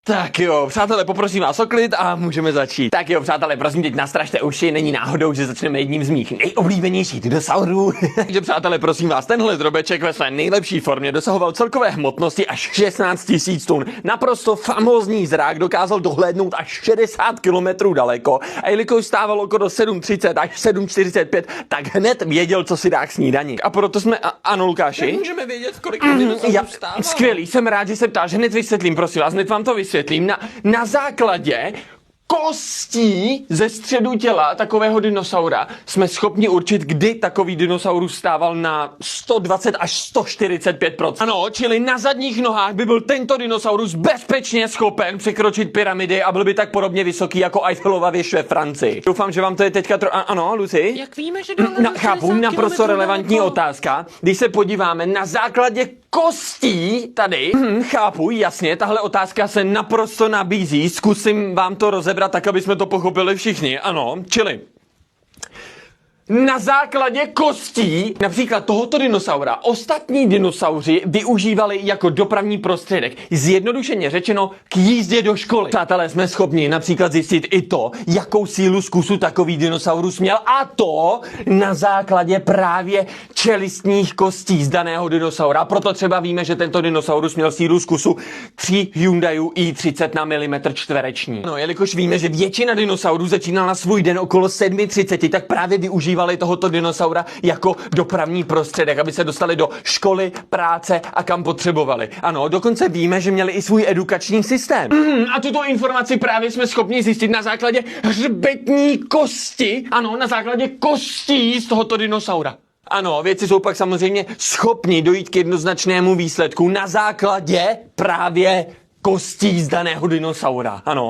Tak jo, přátelé, poprosím vás o klid a můžeme začít. Tak jo, přátelé, prosím, teď nastražte uši, není náhodou, že začneme jedním z mých nejoblíbenějších dinosaurů. Takže přátelé, prosím vás, tenhle drobeček ve své nejlepší formě dosahoval celkové hmotnosti až 16 000 tun. Naprosto famózní zrák dokázal dohlédnout až 60 km daleko a jelikož stával okolo 7,30 až 7,45, tak hned věděl, co si dá k snídani. A proto jsme, ano Lukáši? Můžeme vědět, kolik dinosaurů stával. Skvělý, jsem rád, že se ptáš, hned vysvětlím, prosím vás, hned vám to vysvětlím. Na základě kostí ze středu těla takového dinosaura jsme schopni určit, kdy takový dinosaurus stával na 120 až 145%. Ano, čili na zadních nohách by byl tento dinosaurus bezpečně schopen překročit pyramidy a byl by tak podobně vysoký jako Eiffelova věž ve Francii. Doufám, že vám to je teďka ano, Lucy? Jak víme, že dohledl Chápu, naprosto relevantní otázka. Když se podíváme na základě kostí tady, chápu, jasně, tahle otázka se naprosto nabízí, zkusím vám to rozebrat tak, aby jsme to pochopili všichni, ano, čili na základě kostí, například tohoto dinosaura, ostatní dinosauři využívali jako dopravní prostředek. Zjednodušeně řečeno k jízdě do školy. Přátelé, jsme schopni například zjistit i to, jakou sílu z kusu takový dinosaurus měl, a to na základě právě čelistních kostí z daného dinosaura. Proto třeba víme, že tento dinosaurus měl sílu z kusu 3 Hyundaiů i30 na milimetr čtvereční. No, jelikož víme, že většina dinosaurů začínala svůj den okolo 7:30, tak právě využívali tohoto dinosaura jako dopravní prostředek, aby se dostali do školy, práce a kam potřebovali. Ano, dokonce víme, že měli i svůj edukační systém. A tuto informaci právě jsme schopni zjistit na základě hřbetní kosti. Ano, na základě kostí z tohoto dinosaura. Ano, vědci jsou pak samozřejmě schopni dojít k jednoznačnému výsledku na základě právě kostí z daného dinosaura. Ano.